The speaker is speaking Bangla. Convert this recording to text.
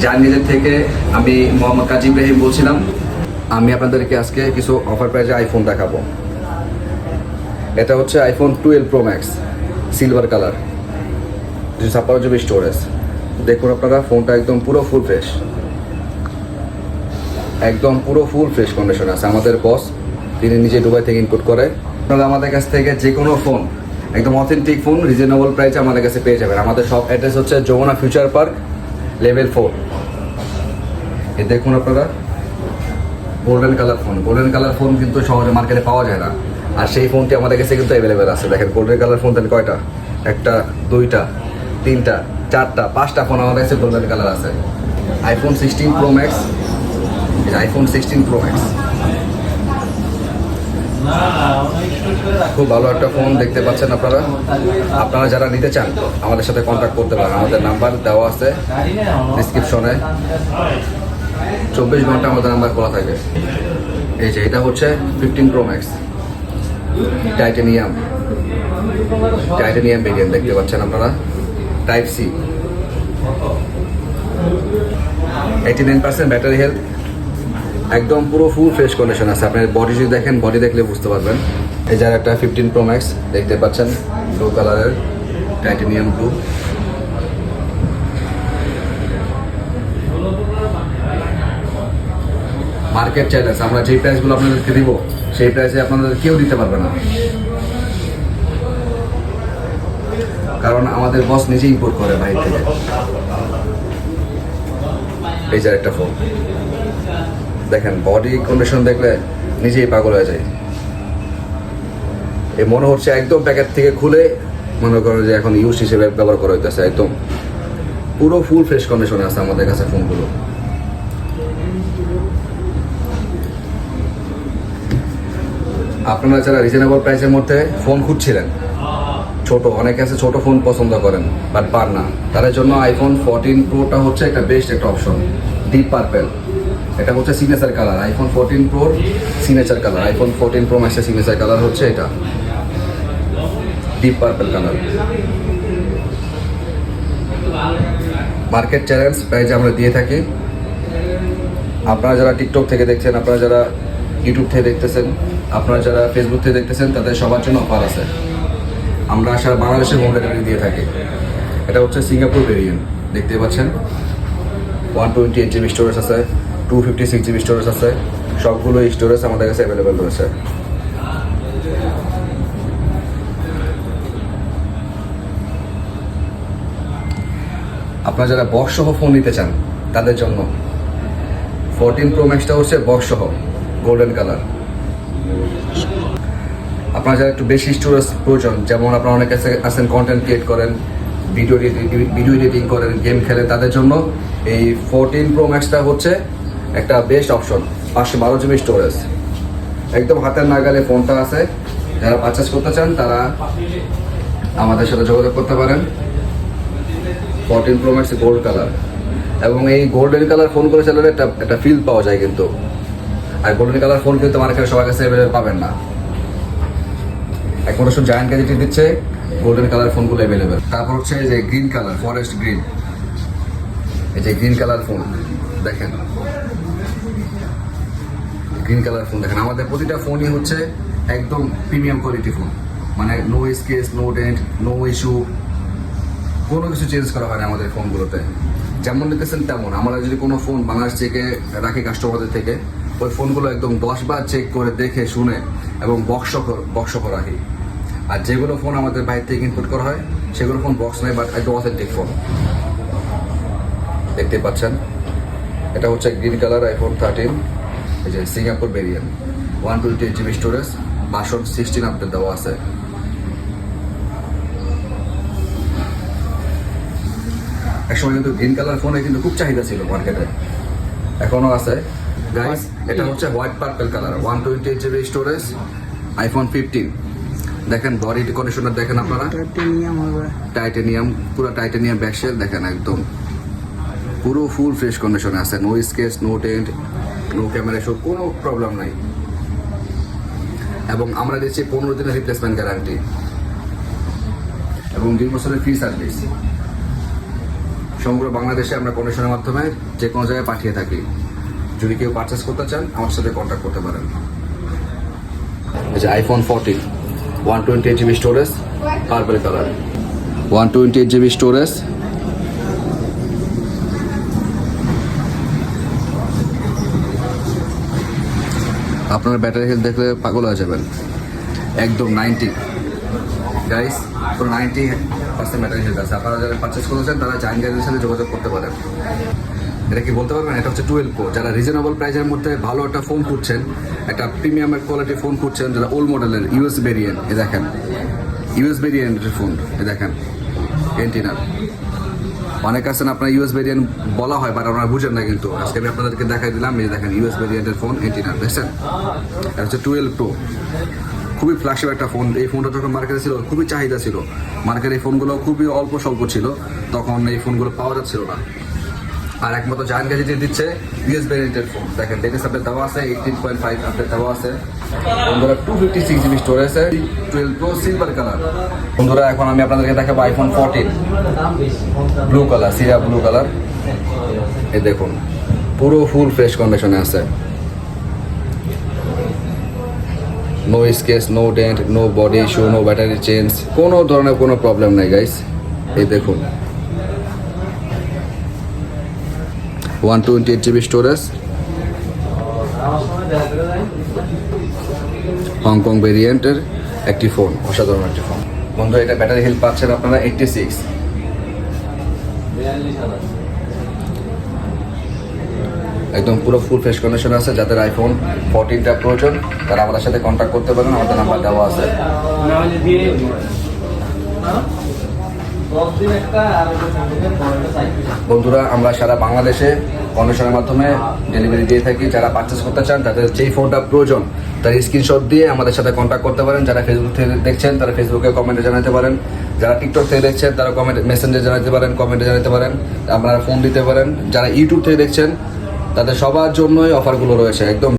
যার নিজের থেকে আমি মোহাম্মদ কাজী ইব্রাহিম বলছিলাম। আমি আপনাদেরকে আজকে কিছু অফার প্রাইজে আইফোন দেখাবো। এটা হচ্ছে iPhone 12 pro max, silver colour, 256 GB storage. দেখুন আপনারা, ফোনটা একদম পুরো ফুল ফ্রেশ, একদম পুরো ফুল ফ্রেশ কন্ডিশন আছে। আমাদের বস তিনি নিজে দুবাই থেকে ইনপুট করে। আপনারা আমাদের কাছ থেকে যে কোনো ফোন, একদম অথেন্টিক ফোন রিজনেবল প্রাইসে আমাদের কাছে পেয়ে যাবেন। আমাদের সব অ্যাড্রেস হচ্ছে যমুনা ফিউচার পার্ক, লেভেল 4। এ দেখুন আপনারা, golden colour phone. Golden colour phone কিন্তু সহজে মার্কেটে পাওয়া যায় না, আর সেই ফোনটি আমাদের কাছে কিন্তু অ্যাভেলেবেল আছে। দেখেন গোল্ডেন কালার ফোন তাহলে কয়টা, একটা, দুইটা, তিনটা, চারটা, পাঁচটা ফোন আমাদের কাছে গোল্ডেন কালার আছে। IPhone 16 pro max, iPhone 16 pro max খুব ভালো একটা ফোন দেখতে পাচ্ছেন আপনারা। আপনারা যারা নিতে চান আমাদের সাথে কন্ট্যাক্ট করতে পারেন। আমাদের নাম্বার দেওয়া আছে ডিসক্রিপশনে। 24 ঘন্টা আমাদের নাম্বার খোলা থাকে। এই যে এটা হচ্ছে 15 প্রো ম্যাক্স, টাইটানিয়াম ভেরিয়েন্ট দেখতে পাচ্ছেন আপনারা। টাইপ সি, 89% ব্যাটারি হেলথ, একদম পুরো ফুল ফ্রেশ কন্ডিশন আছে। আপনার বডি যদি দেখেন, বডি দেখলে বুঝতে পারবেন। এই যার একটা 15 প্রো ম্যাক্স দেখতে পাচ্ছেন, ব্লু কালারের, টাইটানিয়াম ব্লু। মার্কেট চ্যালেঞ্জ, আমরা যে প্রাইসগুলো আপনাদেরকে দিব সেই প্রাইসে আপনাদের কেউ দিতে পারবে না, কারণ আমাদের বস নিজে ইম্পোর্ট করে বাইরে থেকে। এই যার একটা ফোন দেখেন, বডি কন্ডিশন দেখলে নিজেই পাগল হয়ে যায়। এই মনে হচ্ছে একদম প্যাকেট থেকে খুলে মনে করেন যে এখন ইউজ হিসেবে ব্যবহার করা হইতেছে। একদম পুরো ফুল ফ্রেশ কন্ডিশনে আছে আমাদের কাছে ফোনগুলো। আপনারা যারা রিজনেবল প্রাইসের মধ্যে ফোন খুঁজছিলেন, ছোট, অনেকে আছে ছোট ফোন পছন্দ করেন বাট পান না, তাদের জন্য আইফোন 14 প্রোটা হচ্ছে একটা বেস্ট একটা অপশন। ডিপ পার্পেল, এটা হচ্ছে সিগনেচার কালার। আইফোন 14 প্রোর সিগনেচার কালার, আইফোন 14 প্রো ম্যাক্সের সিগনেচার কালার হচ্ছে এটা, deep purple colour. Market challenge প্রাইজে আমরা দিয়ে থাকি। আপনারা যারা টিকটক থেকে দেখছেন, আপনারা যারা ইউটিউব থেকে দেখতেছেন, আপনারা যারা ফেসবুক থেকে দেখতেছেন, তাদের সবার জন্য অফার আছে। আমরা সারা বাংলাদেশে হোম ডেলিভারি দিয়ে থাকি। এটা হচ্ছে সিঙ্গাপুর ভেরিয়েন্ট, দেখতে পাচ্ছেন। 128 জিবি স্টোরেজ আছে, 256 জিবি স্টোরেজ আছে। সবগুলো স্টোরেজ আমাদের কাছে অ্যাভেলেবেল রয়েছে। আপনারা যারা বক্স সহ ফোন নিতে চান তাদের জন্য 14 প্রো ম্যাক্সটা হচ্ছে বক্স সহ, গোল্ডেন কালার। আপনারা যারা একটু বেশি স্টোরেজ প্রয়োজন, যেমন আপনারা অনেক কাছে আছেন কন্টেন্ট ক্রিয়েট করেন, ভিডিও এডিটিং করেন, গেম খেলেন, তাদের জন্য এই 14 প্রো ম্যাক্সটা হচ্ছে একটা বেস্ট অপশন। 512 জিবি স্টোরেজ, একদম হাতের নাগালে ফোনটা আছে। যারা পারচেস করতে চান তারা আমাদের সাথে যোগাযোগ করতে পারেন। 14 প্রো ম্যাক্স গোল্ড কালার, এবং এই গোল্ডেন কালার ফোনগুলো চালালে একটা ফিল পাওয়া যায় কিন্তু। আর গোল্ডেন কালার ফোন কিন্তু মার্কেটে সবার কাছে অ্যাভেলেবেল পাবেন না। এখন শুধু জায়ান্ট গ্যাজেটি দিচ্ছে, গোল্ডেন কালার ফোনগুলো অ্যাভেলেবেল। তারপর হচ্ছে এই যে গ্রিন কালার, ফরেস্ট গ্রিন, এই যে গ্রিন কালার ফোন দেখেন, গ্রিন কালার ফোন দেখেন। আমাদের প্রতিটা ফোনই হচ্ছে একদম প্রিমিয়াম কোয়ালিটি ফোন, মানে no scratch, no dent, no issue, কোনো কিছু চেঞ্জ করা হয় না আমাদের ফোনগুলোতে। যেমন নিতেছেন তেমন। আমরা যদি কোনো ফোন বাংলাদেশ থেকে রাখি কাস্টমারদের থেকে, ওই ফোনগুলো একদম 10 বার চেক করে দেখে শুনে এবং বক্স রাখি। আর যেগুলো ফোন আমাদের বাইরে থেকে ইনপুট করা হয় সেগুলো ফোন বক্স নয়, বাট একদম অথেন্টিক ফোন। দেখতে পাচ্ছেন, এটা হচ্ছে গ্রিন কালার আইফোন 13, এই যে Singapore variant, 128 GB storage, version 16 update দেওয়া আছে। একসময় কিন্তু গ্রিন কালার ফোনে কিন্তু খুব চাহিদা ছিল মার্কেটে, এখনো আছে গাইস। এটা হচ্ছে white purple colour, 128 GB storage, iPhone 15। দেখেন বডি কন্ডিশনার দেখেন আপনারা, টাইটানিয়াম, পুরো টাইটানিয়াম ব্যাকশেল দেখেন, একদম পুরো ফুল ফ্রেশ কন্ডিশনে আছে। No scratch, no dent, no camera show, কোনো প্রবলেম নাই। এবং আমরা দিচ্ছি 15 দিনের রিপ্লেসমেন্ট গ্যারান্টি এবং 2 বছরের ফ্রি সার্ভিস। সমগ্র বাংলাদেশে আমরা কন্ডিশনের মাধ্যমে যে কোনো জায়গায় পাঠিয়ে থাকি। যদি কেউ পারচেস করতে চান আমার সাথে কন্ট্যাক্ট করতে পারেন। এই যে iPhone 14 128GB storage, purple colour, 128GB storage. আপনার ব্যাটারি হেলথ দেখলে পাগল হয়ে যাবেন। একদম 90 গাইস, পুরো 90% ব্যাটারি হেলথ আছে। আপনারা যারা পারচেস করেছেন তারা জাইন গাড়ির সাথে যোগাযোগ করতে পারেন। এটা কি বলতে পারবেন? এটা হচ্ছে 12 Pro। যারা রিজনেবল প্রাইসের মধ্যে ভালো একটা ফোন খুঁজছেন, একটা প্রিমিয়ামের কোয়ালিটির ফোন খুঁজছেন, যারা ওল্ড মডেলের ইউএস ভেরিয়েন্ট, এ দেখেন ইউএস ভেরিয়েন্টের ফোন, এ দেখেন এন্টিনার। অনেক আছেন আপনার ইউএস ভেরিয়েন্ট বলা হয়, বাট আপনারা বুঝেন না, কিন্তু আজকে আমি আপনাদেরকে দেখাই দিলাম। এই দেখেন ইউএস ভেরিয়েন্টের ফোন এন্টিনার, দেখছেন? এটা হচ্ছে 12 Pro, খুবই ফ্ল্যাগশিপ একটা ফোন। এই ফোনটা যখন মার্কেটে ছিল খুবই চাহিদা ছিল, মার্কেটে এই ফোনগুলো খুবই অল্প স্বল্প ছিল, তখন এই ফোনগুলো পাওয়া যাচ্ছিল না। আর একমাত্র জায়ান্ট গ্যাজেট দিচ্ছে ইউএস ভেরিয়েন্টের ফোন। দেখেন ডেটা আপডেট দেওয়া আছে, 18.5 আপডেট দেওয়া আছে। বন্ধুরা 256GB স্টোরেজ আছে, 12 Pro সিলভার কালার। বন্ধুরা এখন আমি আপনাদেরকে দেখাবো iPhone 14 blue colour, sierra blue colour. এই দেখুন পুরো ফুল ফ্রেশ কন্ডিশনে আছে, no scratch, no dent, no body issue, no battery change, কোনো ধরনের কোনো প্রবলেম নাই গাইস। এই দেখুন 128GB স্টোরেজ, হংকং ভেরিয়েন্টের একটি ফোন, অসাধারণ একটি ফোন। বন্ধু এটা ব্যাটারি হেলথ পাচ্ছেন আপনারা 86। একদম পুরো ফুল ফ্রেশ কন্ডিশন আছে। যাদের আইফোন 14টা প্রয়োজন তারা আমাদের সাথে কন্ট্যাক্ট করতে পারেন, আমাদের নাম্বার দেওয়া আছে। বন্ধুরা আমরা সারা বাংলাদেশে কন্ডিশনের মাধ্যমে ডেলিভারি দিয়ে থাকি। যারা পারচেস করতে চান তাদের যেই ফোনটা প্রয়োজন তার স্ক্রিনশট দিয়ে আমাদের সাথে কন্ট্যাক্ট করতে পারেন। যারা ফেসবুক থেকে দেখছেন তারা ফেসবুকে কমেন্টে জানাতে পারেন, যারা টিকটক থেকে দেখছেন তারা কমেন্ট মেসেঞ্জে জানাতে পারেন, কমেন্টে জানাতে পারেন, আপনারা ফোন দিতে পারেন। যারা ইউটিউব থেকে দেখছেন তাদের সবার জন্যই অফারগুলো রয়েছে একদম